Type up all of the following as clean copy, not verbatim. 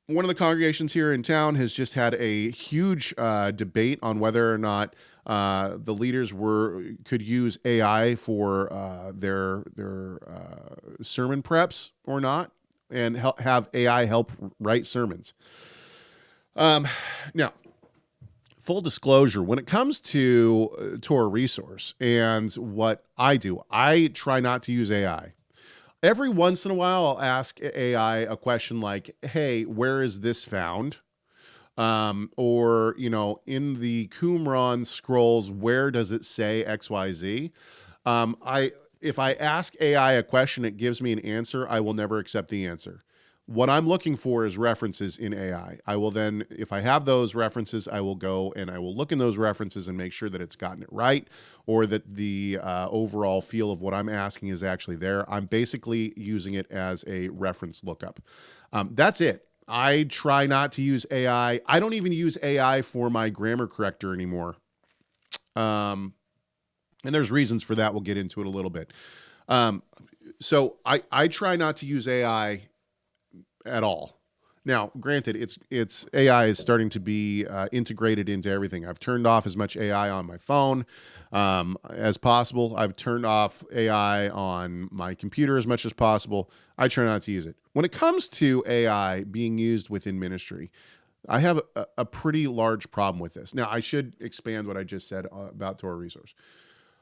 one of the congregations here in town has just had a huge debate on whether or not the leaders could use AI for their sermon preps or not, and have AI help write sermons. Now, full disclosure, when it comes to Torah Resource and what I do, I try not to use AI. Every once in a while, I'll ask AI a question like, hey, where is this found? Or, in the Qumran scrolls, where does it say XYZ? If I ask AI a question, it gives me an answer, I will never accept the answer. What I'm looking for is references in AI. I will then, if I have those references, I will go and I will look in those references and make sure that it's gotten it right, or that the overall feel of what I'm asking is actually there. I'm basically using it as a reference lookup. That's it. I try not to use AI. I don't even use AI for my grammar corrector anymore. And there's reasons for that. We'll get into it a little bit. So I try not to use AI at all. Now, granted, it's AI is starting to be integrated into everything. I've turned off as much AI on my phone as possible. I've turned off AI on my computer as much as possible. I try not to use it. When it comes to AI being used within ministry, I have a pretty large problem with this. Now, I should expand what I just said about Torah Resource.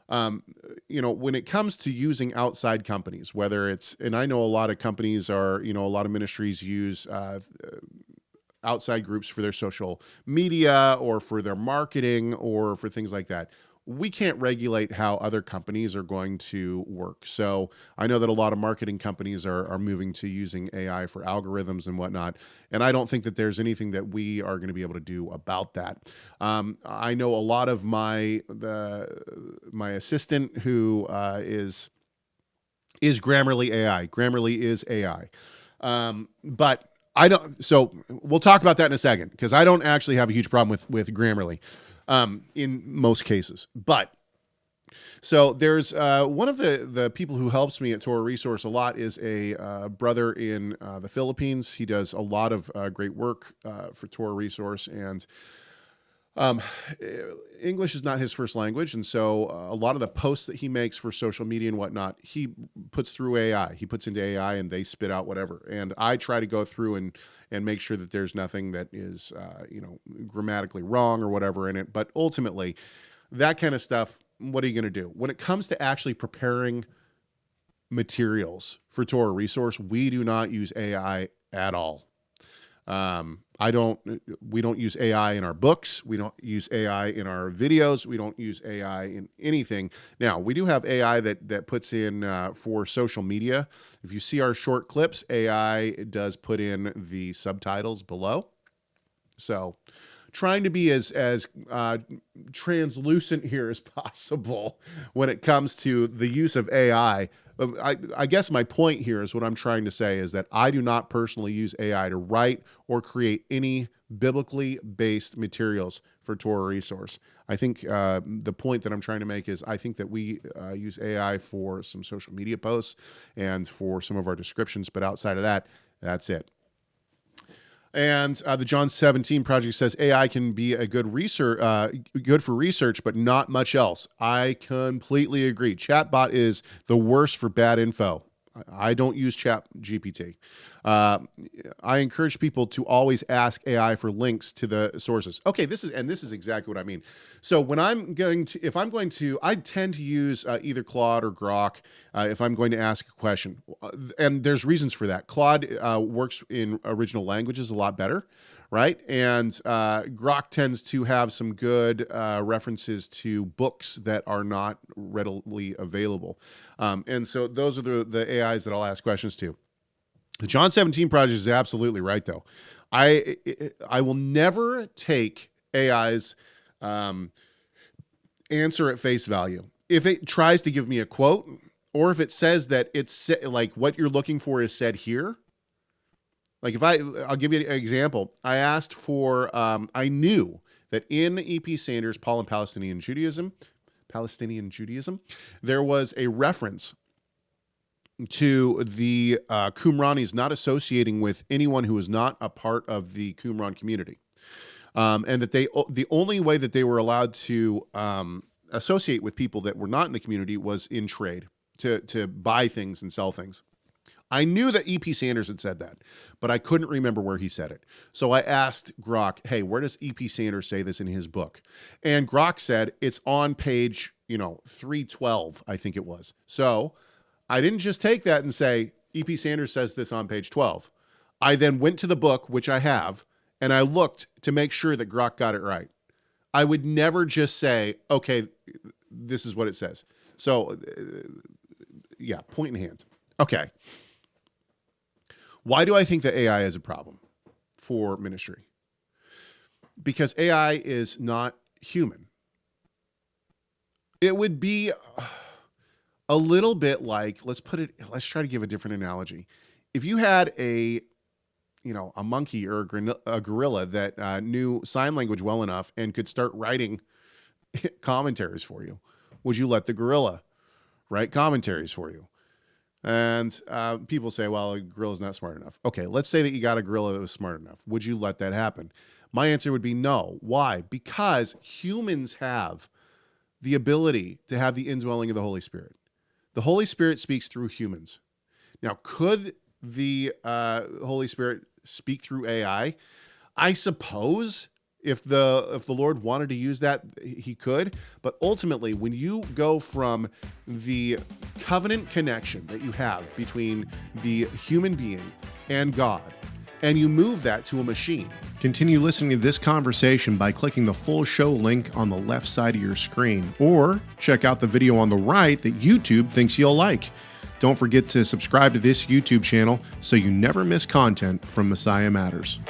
When it comes to using outside companies, whether it's, and I know a lot of companies are, a lot of ministries use outside groups for their social media or for their marketing or for things like that. We can't regulate how other companies are going to work. So I know that a lot of marketing companies are moving to using AI for algorithms and whatnot. And I don't think that there's anything that we are going to be able to do about that. I know a lot of my assistant who is Grammarly AI. Grammarly is AI. But I don't, so we'll talk about that in a second, because I don't actually have a huge problem with Grammarly in most cases. But so there's one of the people who helps me at Torah Resource a lot is a brother in the Philippines. He does a lot of great work for Torah Resource, and English is not his first language, and so a lot of the posts that he makes for social media and whatnot, he puts through AI. He puts into AI, and they spit out whatever. And I try to go through and make sure that there's nothing that is grammatically wrong or whatever in it. But ultimately, that kind of stuff, what are you going to do when it comes to actually preparing materials for Torah Resource? We do not use AI at all. We don't use AI in our books. We don't use AI in our videos. We don't use AI in anything. Now, we do have AI that puts in for social media. If you see our short clips, AI does put in the subtitles below. So trying to be as translucent here as possible when it comes to the use of AI. I guess my point here is what I'm trying to say is that I do not personally use AI to write or create any biblically based materials for Torah Resource. I think the point that I'm trying to make is I think that we use AI for some social media posts and for some of our descriptions, but outside of that, that's it. And the John 17 project says AI can be a good for research, but not much else. I completely agree. Chatbot is the worst for bad info. I don't use Chat GPT. I encourage people to always ask AI for links to the sources. Okay, this is exactly what I mean. So when I tend to use either Claude or Grok if I'm going to ask a question, and there's reasons for that. Claude works in original languages a lot better, right? And Grok tends to have some good references to books that are not readily available. And so those are the AIs that I'll ask questions to. The John 17 project is absolutely right, though. I will never take AI's answer at face value. If it tries to give me a quote, or if it says that it's like what you're looking for is said here. Like I'll give you an example. I asked for, I knew that in E.P. Sanders' Paul and Palestinian Judaism, there was a reference to the Qumranis not associating with anyone who is not a part of the Qumran community. And that the only way that they were allowed to associate with people that were not in the community was in trade, to buy things and sell things. I knew that E.P. Sanders had said that, but I couldn't remember where he said it. So I asked Grok, hey, where does E.P. Sanders say this in his book? And Grok said it's on page, 312, I think it was. So I didn't just take that and say, E.P. Sanders says this on page 12. I then went to the book, which I have, and I looked to make sure that Grok got it right. I would never just say, okay, this is what it says. So, yeah, point in hand. Okay. Why do I think that AI is a problem for ministry? Because AI is not human. It would be a little bit like, let's try to give a different analogy. If you had a monkey or a gorilla that knew sign language well enough and could start writing commentaries for you, would you let the gorilla write commentaries for you? And people say, well, a gorilla's not smart enough. Okay, let's say that you got a gorilla that was smart enough. Would you let that happen? My answer would be no. Why? Because humans have the ability to have the indwelling of the Holy Spirit. The Holy Spirit speaks through humans. Now, could the Holy Spirit speak through AI? I suppose if the Lord wanted to use that, he could. But ultimately, when you go from the covenant connection that you have between the human being and God, and you move that to a machine. Continue listening to this conversation by clicking the full show link on the left side of your screen, or check out the video on the right that YouTube thinks you'll like. Don't forget to subscribe to this YouTube channel so you never miss content from Messiah Matters.